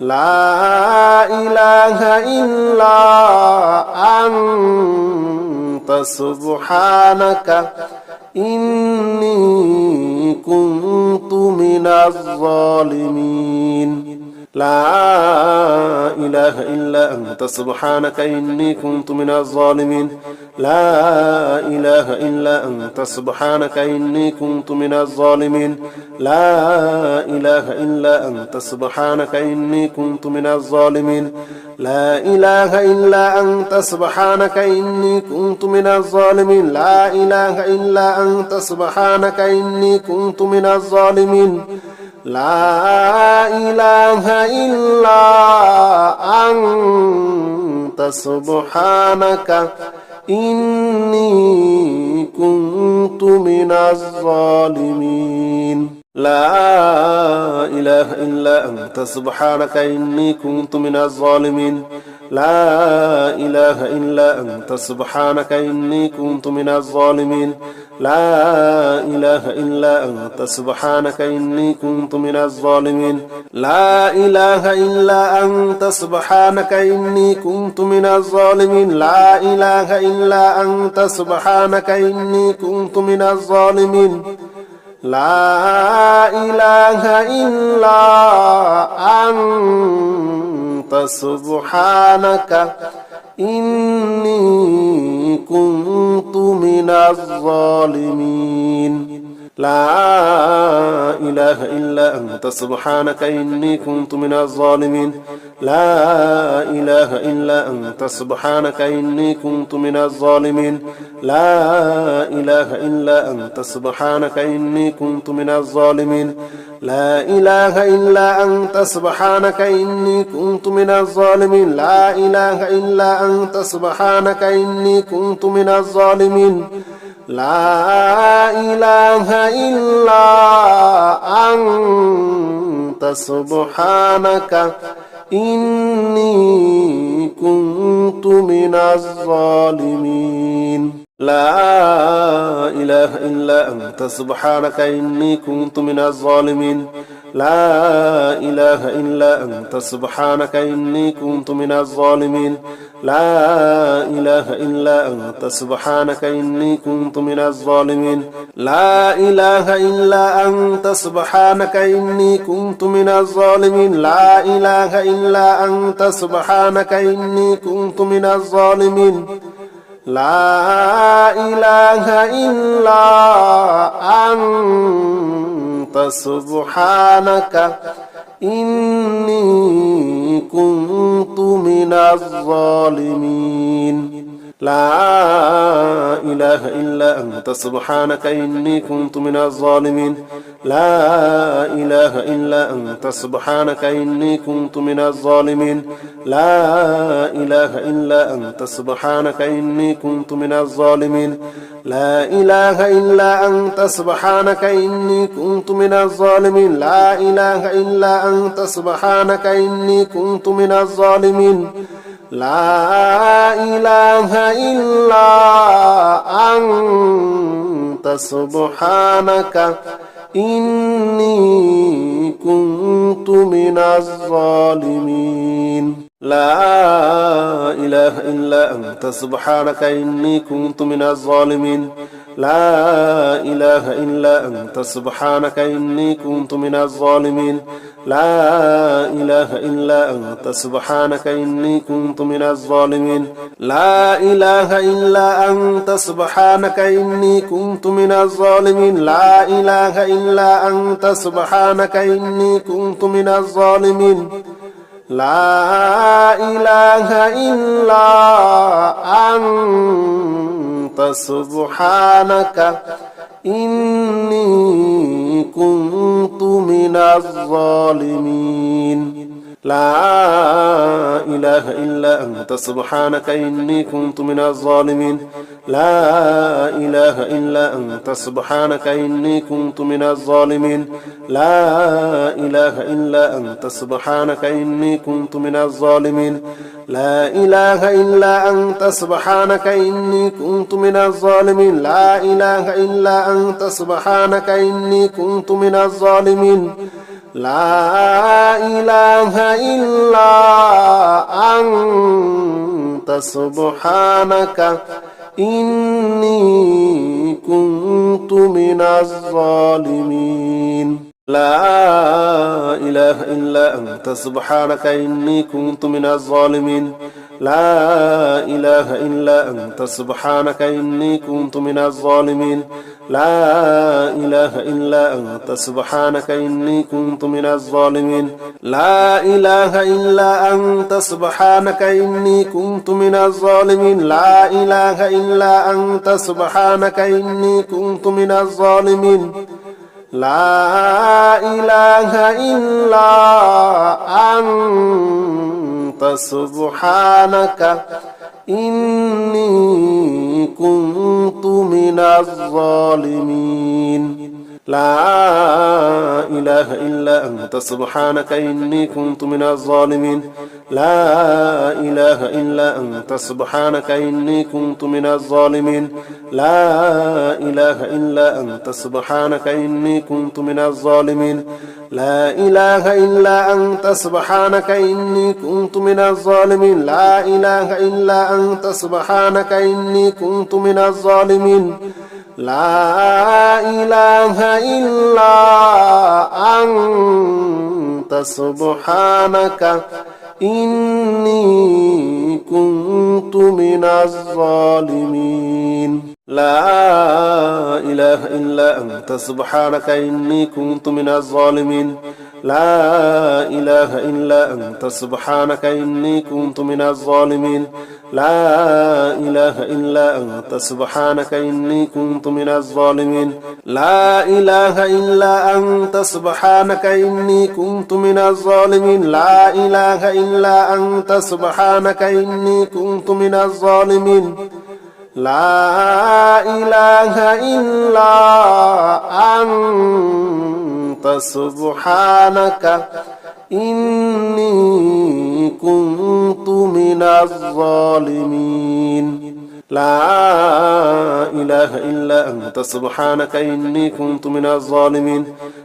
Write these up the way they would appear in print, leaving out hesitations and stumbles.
لا إله إلا أنت سبحانك إني كنت من الظالمين لا إله إلا أنت سبحانك إني كنت من الظالمين لا إله إلا أنت سبحانك إني كنت من الظالمين لا إله إلا أنت سبحانك إني كنت من الظالمين لا إله إلا أنت سبحانك إني كنت من الظالمين لا إله إلا أنت سبحانك إني كنت من الظالمين لا إله إلا أنت سبحانك إني كنت من الظالمين لا إله إلا أنت سبحانك إني كنت من الظالمين لا إله إلا أنت سبحانك إني كنت من الظالمين لا إله إلا أنت سبحانك إني كنت من الظالمين لا إله إلا أنت سبحانك إني كنت من الظالمين لا إله إلا أنت سبحانك إني كنت من الظالمين لا إله إلا أنت سبحانك إني كنت من الظالمين لا إله إلا أنت سبحانك إني كنت من الظالمين لا إله إلا أنت سبحانك إني كنت من الظالمين لا إله إلا أنت سبحانك إني كنت من الظالمين لا إله إلا أنت سبحانك إني كنت من الظالمين لا إله إلا أنت سبحانك إني كنت من الظالمين لا إله إلا أنت سبحانك إني كنت من الظالمين لا إله إلا أنت سبحانك إني كنت من الظالمين لا إله إلا أنت سبحانك إني كنت من الظالمين لا إله إلا أنت سبحانك إني كنت من الظالمين لا إله إلا أنت سبحانك إني كنت من الظالمين لا إله إلا أنت سبحانك إني كنت من الظالمين لا إله إلا أنت سبحانك إني كنت من الظالمين لا إله إلا أنت سبحانك إني كنت من الظالمين لا إله إلا أنت سبحانك إني كنت من الظالمين لا إله إلا أنت سبحانك إني كنت من الظالمين لا إله إلا أنت سبحانك إني كنت من الظالمين لا إله إلا أنت سبحانك إني كنت من الظالمين لا إله إلا أنت سبحانك إني كنت من الظالمين لا إله إلا أنت سبحانك إني كنت من الظالمين لا إله إلا أنت سبحانك إني كنت من الظالمين لا إله إلا أنت سبحانك إني كنت من الظالمين لا إله إلا أنت سبحانك إني كنت من الظالمين لا إله إلا أنت سبحانك إني كنت من الظالمين لا إله إلا أنت سبحانك إني كنت من الظالمين لا إله إلا أنت سبحانك إني كنت من الظالمين لا إله إلا أنت سبحانك إني كنت من الظالمين لا إله إلا أنت سبحانك إني كنت من الظالمين لا إله إلا أنت سبحانك إني كنت من الظالمين لا إله إلا أنت سبحانك إني كنت من الظالمين لا إله إلا أنت سبحانك إني كنت من الظالمين لا إله إلا أنت سبحانك إني كنت من الظالمين لا إله إلا أنت سبحانك إني كنت من الظالمين لا إله إلا أنت سبحانك إني كنت من الظالمين لا إله إلا أنت سبحانك إني كنت من الظالمين لا إله إلا أنت سبحانك إني كنت من الظالمين لا إله إلا أنت سبحانك إني كنت من الظالمين لا إله إلا أنت سبحانك إني كنت من الظالمين لا إله إلا أنت سبحانك إني كنت من الظالمين لا إله إلا أنت سبحانك إني كنت من الظالمين لا إله إلا أنت سبحانك إني كنت من الظالمين لا إله إلا أنت سبحانك إني كنت من الظالمين لا إله إلا أنت سبحانك إني كنت من الظالمين لا إله إلا أنت سبحانك إني كنت من الظالمين لا إله إلا أنت سبحانك إني كنت من الظالمين لا إله إلا أنت سبحانك إني كنت من الظالمين لا إله إلا أنت سبحانك إني كنت من الظالمين لا إله إلا أنت سبحانك إني كنت من الظالمين لا إله إلا أنت سبحانك إني كنت من الظالمين لا إله إلا أنت سبحانك إني كنت من الظالمين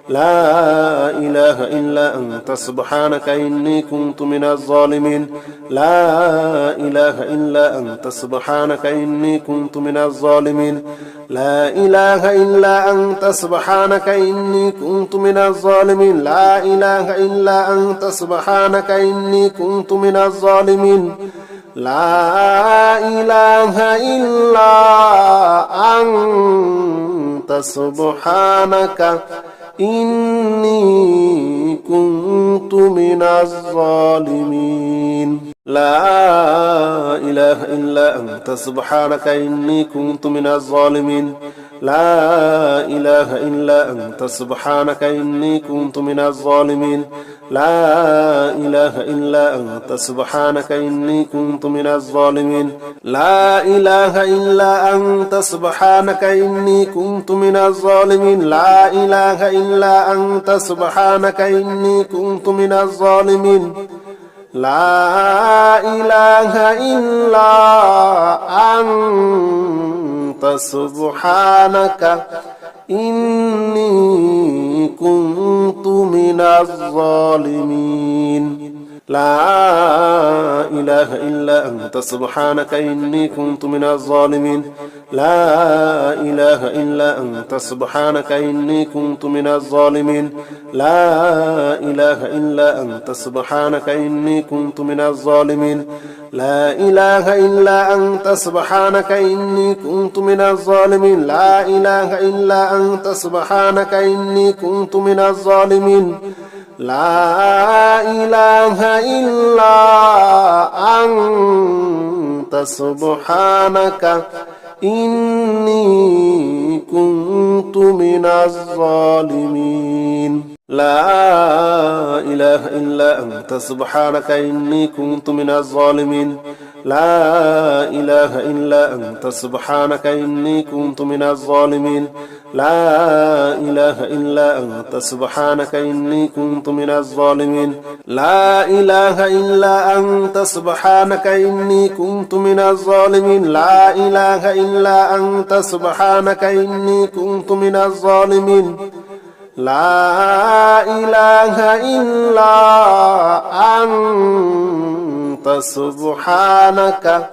لا إله إلا أنت سبحانك إني كنت من الظالمين لا إله إلا أنت سبحانك إني كنت من الظالمين لا إله إلا أنت سبحانك إني كنت من الظالمين لا إله إلا أنت سبحانك إني كنت من الظالمين لا إله إلا أنت سبحانك إني كنت من الظالمين لا إله إلا أنت سبحانك إني كنت من الظالمين لا إله إلا أنت سبحانك إني كنت من الظالمين لا إله إلا أنت سبحانك إني كنت من الظالمين لا إله إلا أنت سبحانك إني كنت من الظالمين لا إله إلا أنت سبحانك إني كنت من الظالمين لا إله إلا أنت سبحانك إني كنت من الظالمين لا إله إلا أنت سبحانك إني كنت من الظالمين لا إله إلا أنت سبحانك إني كنت من الظالمين لا إله إلا أنت سبحانك إني كنت من الظالمين لا إله إلا أنت سبحانك إني كنت من الظالمين لا إله إلا أنت سبحانك إني كنت من الظالمين لا إله إلا أنت سبحانك إني كنت من الظالمين لا إله إلا أنت سبحانك إني كنت من الظالمين لا إله إلا أنت سبحانك إني كنت من الظالمين لا إله إلا أنت سبحانك إني كنت من الظالمين لا إله إلا أنت سبحانك إني كنت من الظالمين لا إله إلا أنت سبحانك إني كنت من الظالمين لا إله إله إلا أنت سبحانك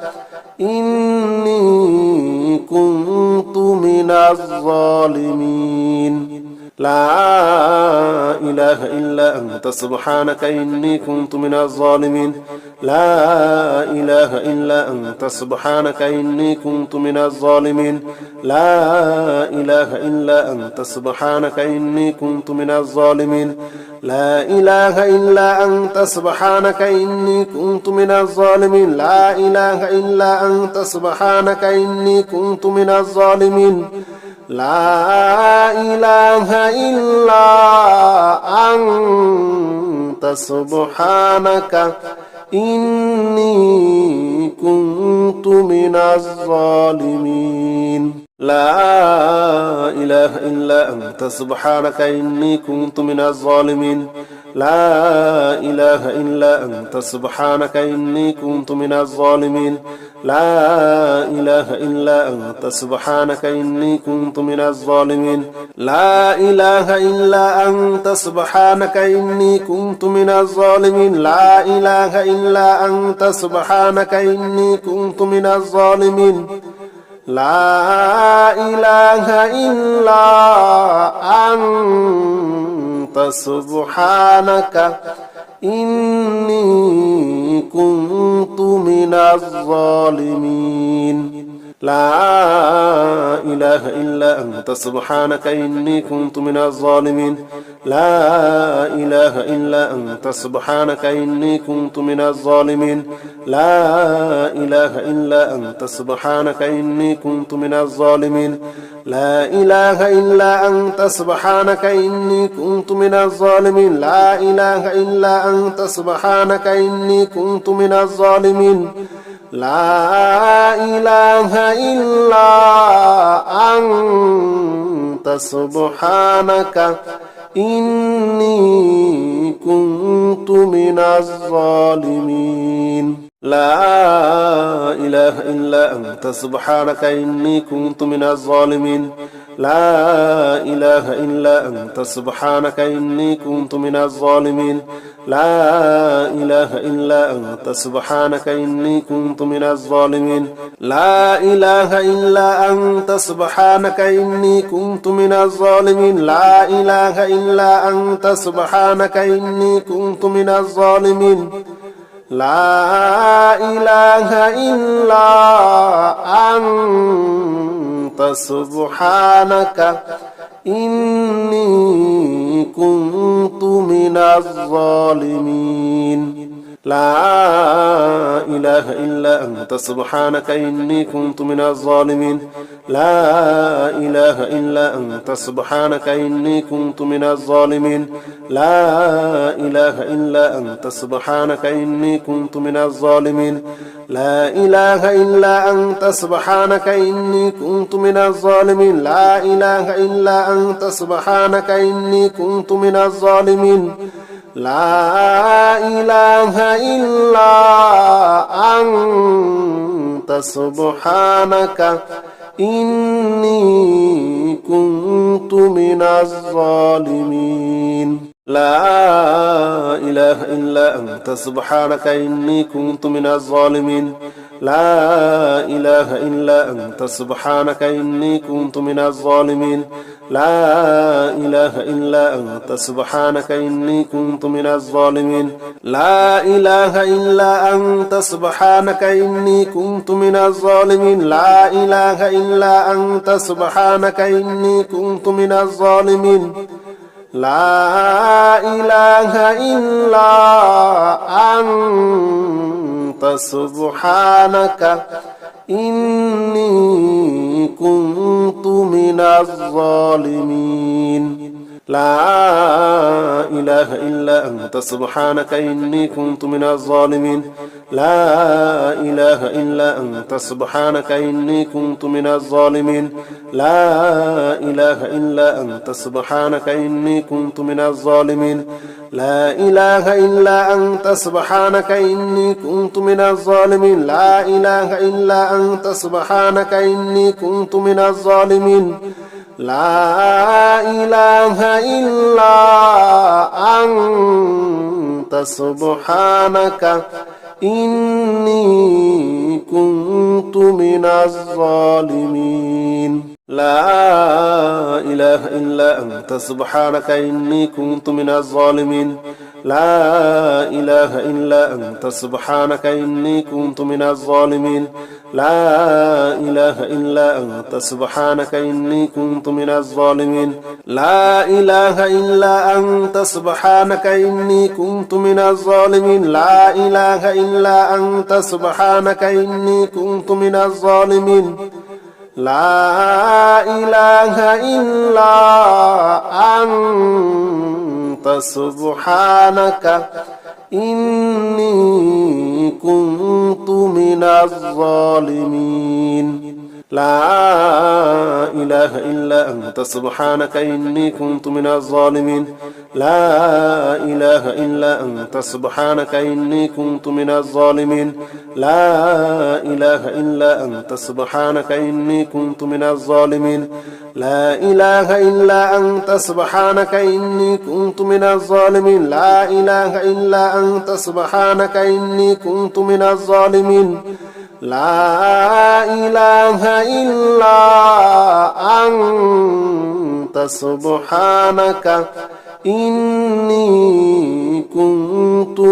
إني كنت من الظالمين لا إله إلا أنت سبحانك إني كنت من الظالمين لا إله إلا أنت سبحانك إني كنت من الظالمين لا إله إلا أنت سبحانك إني كنت من الظالمين لا إله إلا أنت سبحانك إني كنت من الظالمين لا إله إلا أنت سبحانك إني كنت من الظالمين لا إله إلا أنت سبحانك إني كنت من الظالمين لا إله إلا أنت سبحانك إني كنت من الظالمين لا إله إلا أنت سبحانك إني كنت من الظالمين لا إله إلا أنت سبحانك إني كنت من الظالمين لا إله إلا أنت سبحانك إني كنت من الظالمين لا إله إلا أنت سبحانك إني كنت من الظالمين لا إله إلا أنت سبحانك إني كنت من الظالمين لا إله إلا أنت سبحانك إني كنت من الظالمين لا إله إلا أنت سبحانك إني كنت من الظالمين لا إله إلا أنت سبحانك إني كنت من الظالمين لا إله إلا أنت سبحانك إني كنت من الظالمين لا إله إلا أنت سبحانك إني كنت من الظالمين لا إله إلا أنت سبحانك إني كنت من الظالمين لا إله إلا أنت سبحانك إني كنت من الظالمين لا إله إلا أنت سبحانك إني كنت من الظالمين لا إله إلا أنت سبحانك إني كنت من الظالمين لا إله إلا أنت سبحانك إني كنت من الظالمين لا إله إلا أنت سبحانك إني كنت من الظالمين لا إله إلا أنت سبحانك إني كنت من الظالمين لا إله إلا أنت سبحانك إني كنت من الظالمين لا إله إلا أنت سبحانك إني كنت من الظالمين لا إله إلا أنت سبحانك إني كنت من الظالمين لا إله إلا أنت سبحانك إني كنت من الظالمين لا إله إلا أنت سبحانك إني كنت من الظالمين لا إله إلا أنت سبحانك إني كنت من الظالمين لا إله إلا أنت سبحانك إني كنت من الظالمين لا إله إلا أنت سبحانك إني كنت من الظالمين لا إله إلا أنت سبحانك إني كنت من الظالمين لا إله إلا أنت سبحانك إني كنت من الظالمين لا إله إلا أنت سبحانك إني كنت من الظالمين لا إله إلا أنت سبحانك إني كنت من الظالمين لا إله إلا أنت سبحانك إني كنت من الظالمين لا إله إلا أنت سبحانك إني كنت من الظالمين لا إله إلا أنت سبحانك إني كنت من الظالمين لا إله إلا أنت سبحانك إني كنت من الظالمين لا إله إلا أنت سبحانك إني كنت من الظالمين لا إله إلا أنت سبحانك إني كنت من الظالمين لا إله إلا أنت سبحانك إني كنت من الظالمين لا إله إلا أنت سبحانك إني كنت من الظالمين لا إله إلا أنت سبحانك إني كنت من الظالمين لا إله إلا أنت سبحانك إني كنت من الظالمين لا إله إلا أنت سبحانك إني كنت من الظالمين لا إله إلا أنت سبحانك إني كنت من الظالمين لا إله إلا أنت سبحانك إني كنت من الظالمين لا إله إلا أنت سبحانك إني كنت من الظالمين لا إله إلا أنت سبحانك إني كنت من الظالمين لا إله إلا أنت سبحانك إني كنت من الظالمين لا إله إلا أنت سبحانك إني كنت من الظالمين لا إله إلا أنت سبحانك إني كنت من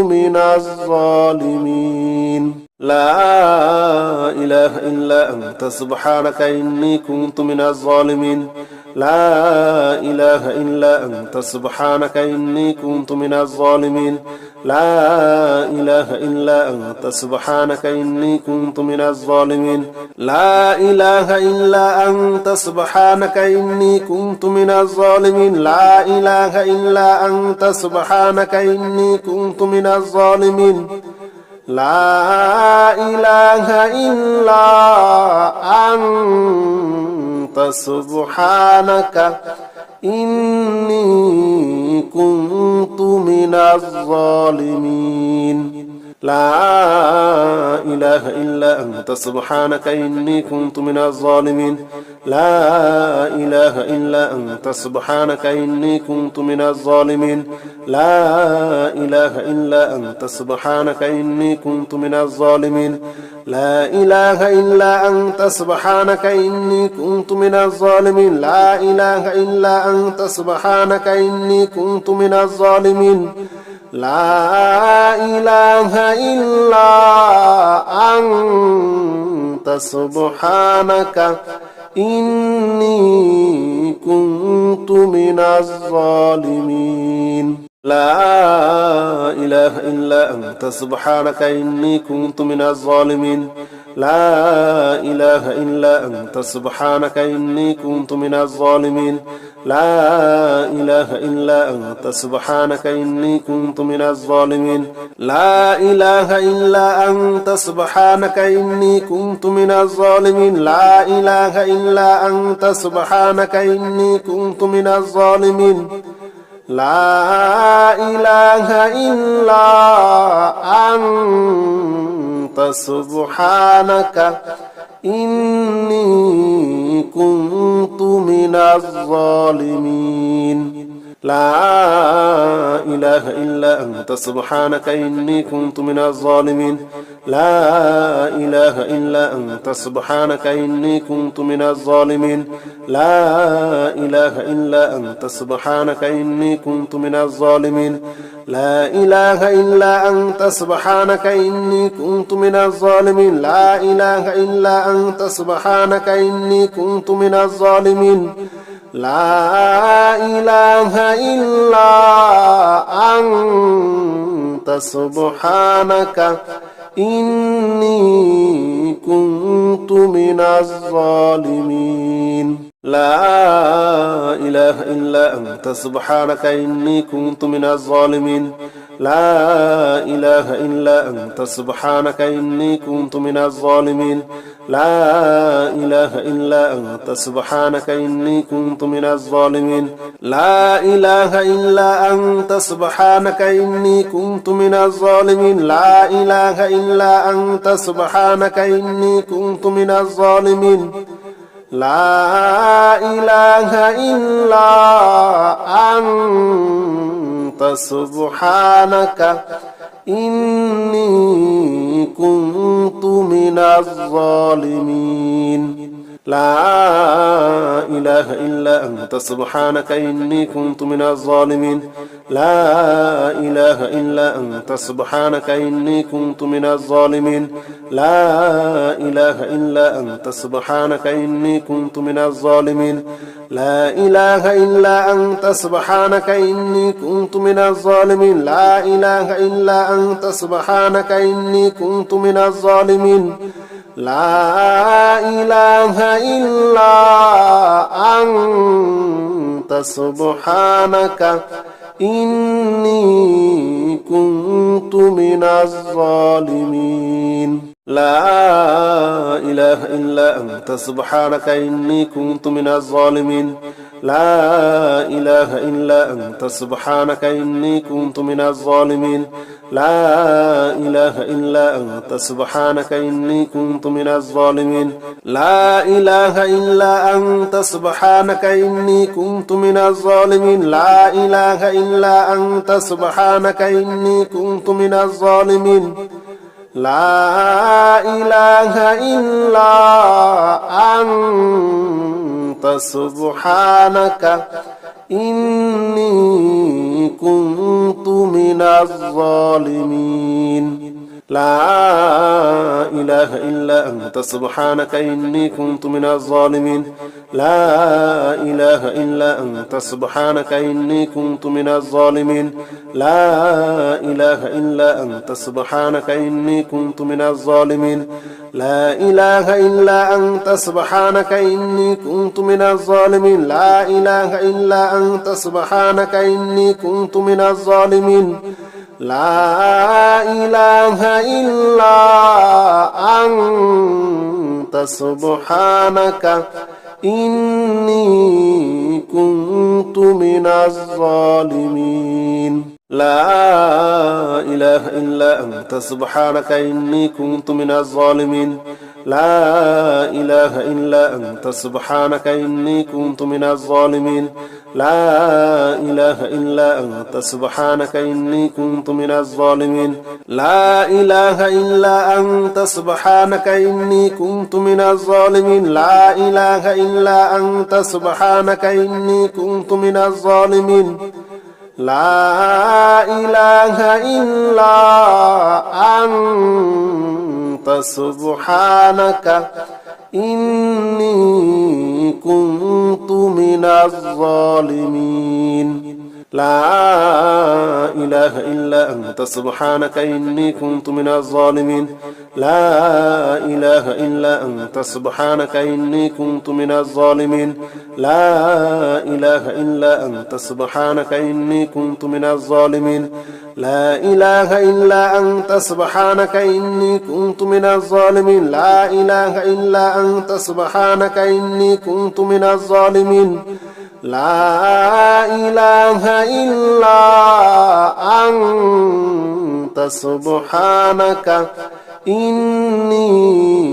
الظالمين لا إله إلا أنت سبحانك إني كنت من الظالمين لا إله إلا أنت سبحانك إني كنت من الظالمين لا إله إلا أنت سبحانك إني كنت من الظالمين لا إله إلا أنت سبحانك إني كنت من الظالمين لا إله إلا أنت سبحانك إني كنت من الظالمين لا إله إلا أنت سبحانك إني كنت من الظالمين لا إله إلا أنت سبحانك إني كنت من الظالمين لا إله إلا أنت سبحانك إني كنت من الظالمين لا إله إلا أنت سبحانك إني كنت من الظالمين لا إله إلا أنت سبحانك إني كنت من الظالمين لا إله إلا أنت سبحانك إني كنت من الظالمين لا إله إلا أنت سبحانك إني كنت من الظالمين لا إله إلا أنت سبحانك إني كنت من الظالمين لا إله إلا أنت سبحانك إني كنت من الظالمين لا إله إلا أنت سبحانك إني كنت من الظالمين لا إله إلا أنت سبحانك إني كنت من الظالمين لا إله إلا أنت سبحانك إني كنت من الظالمين لا إله إلا أنت سبحانك إني كنت من الظالمين لا إله إلا أنت سبحانك إني كنت من الظالمين لا إله إلا أنت سبحانك إني كنت من الظالمين لا إله إلا أنت سبحانك إني كنت من الظالمين لا إله إلا أنت سبحانك إني كنت من الظالمين لا إله إلا أنت سبحانك إني كنت من الظالمين لا إله إلا أنت سبحانك إني كنت من الظالمين لا إله إلا أنت سبحانك إني كنت من الظالمين لا إله إلا أنت سبحانك إني كنت من الظالمين لا إله إلا أنت سبحانك إني كنت من الظالمين لا إله إلا أنت سبحانك إني كنت من الظالمين لا إله إلا أنت سبحانك إني كنت من الظالمين لا إله إلا أنت سبحانك إني كنت من الظالمين لا إله إلا أنت سبحانك إني كنت من الظالمين لا إله إلا أنت سبحانك إني كنت من الظالمين لا إله إلا أنت سبحانك إني كنت من الظالمين لا إله إلا أنت سبحانك إني كنت من الظالمين لا إله إلا أنت سبحانك إني كنت من الظالمين لا إله إلا أنت سبحانك إني كنت من الظالمين لا إله إلا أنت سبحانك إني كنت من الظالمين لا إله إلا أنت سبحانك إني كنت من الظالمين لا إله إلا أنت سبحانك إني كنت من الظالمين لا إله إلا أنت سبحانك إني كنت من الظالمين لا إله إلا أنت سبحانك إني كنت من الظالمين لا إله إلا أنت سبحانك إني كنت من الظالمين لا إله إلا أنت سبحانك إني كنت من الظالمين لا إله إلا أنت سبحانك إني كنت من الظالمين لا إله إلا أنت سبحانك إني كنت من الظالمين لا إله إلا أنت سبحانك إني كنت من الظالمين لا إله إلا أنت سبحانك إني كنت من الظالمين لا إله إلا أنت سبحانك إني كنت من الظالمين لا إله إلا أنت سبحانك إني كنت من الظالمين لا إله إلا أنت سبحانك إني كنت من الظالمين لا إله إلا أنت سبحانك إني كنت من الظالمين لا إله إلا أنت سبحانك إني كنت من الظالمين لا إله إلا أنت سبحانك إني كنت من الظالمين لا إله إلا أنت سبحانك إني كنت من الظالمين لا إله إلا أنت سبحانك إني كنت من الظالمين لا إله إلا أنت سبحانك إني كنت من الظالمين لا إله إلا أنت سبحانك إني كنت من الظالمين لا إله إلا أنت سبحانك إني كنت من الظالمين لا إله إلا أنت سبحانك إني كنت من الظالمين لا إله إلا أنت سبحانك إني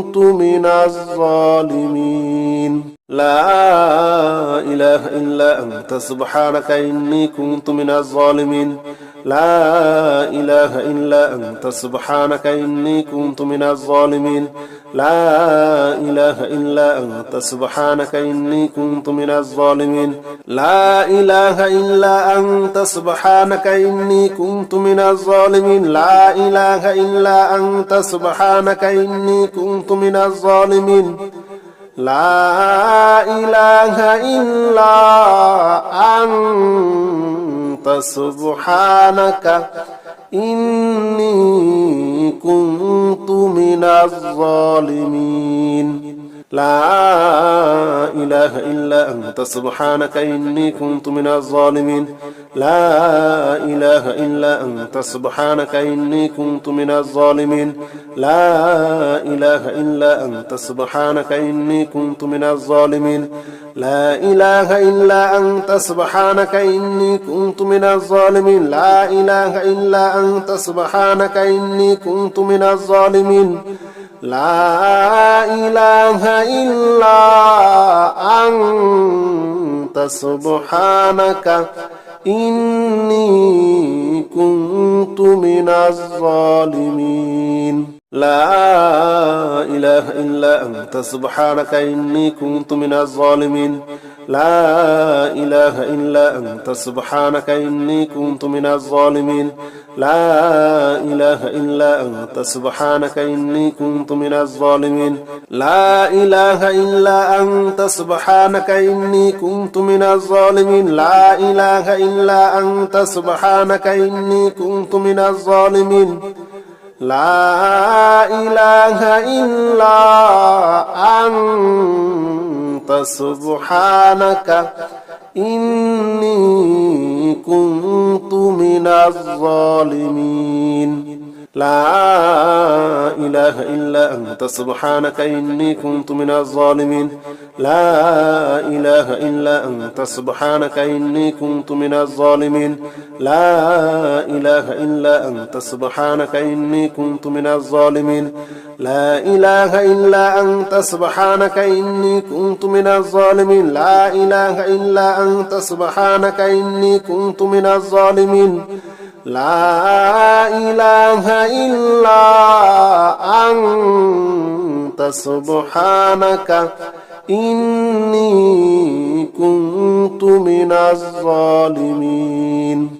كنت من الظالمين لا إله إلا أنت سبحانك إني كنت من الظالمين لا إله إلا أنت سبحانك إني كنت من الظالمين لا إله إلا أنت سبحانك إني كنت من الظالمين لا إله إلا أنت سبحانك إني كنت من الظالمين لا إله إلا أنت سبحانك إني كنت من الظالمين لا إله إلا أنت سبحانك إني كنت من الظالمين لا إله إلا أنت سبحانك إني كنت من الظالمين لا إله إلا أنت سبحانك إني كنت من الظالمين لا إله إلا أنت سبحانك إني كنت من الظالمين لا إله إلا أنت سبحانك إني كنت من الظالمين لا إله إلا أنت سبحانك إني كنت من الظالمين لا إله إلا أنت سبحانك إني كنت من الظالمين لا إله إلا أنت سبحانك إني كنت من الظالمين لا إله إلا أنت سبحانك إني كنت من الظالمين لا إله إلا أنت سبحانك إني كنت من الظالمين لا إله إلا أنت سبحانك إني كنت من الظالمين لا إله إلا أنت سبحانك إني كنت من الظالمين لا إله إلا أنت سبحانك إني كنت من الظالمين لا إله إلا أنت سبحانك إني كنت من الظالمين لا إله إلا أنت سبحانك إني كنت من الظالمين لا إله إلا أنت سبحانك إني كنت من الظالمين لا إله إلا أنت سبحانك إني كنت من الظالمين لا إله إلا أنت سبحانك إني كنت من الظالمين لا إله إلا أنت سبحانك إني كنت من الظالمين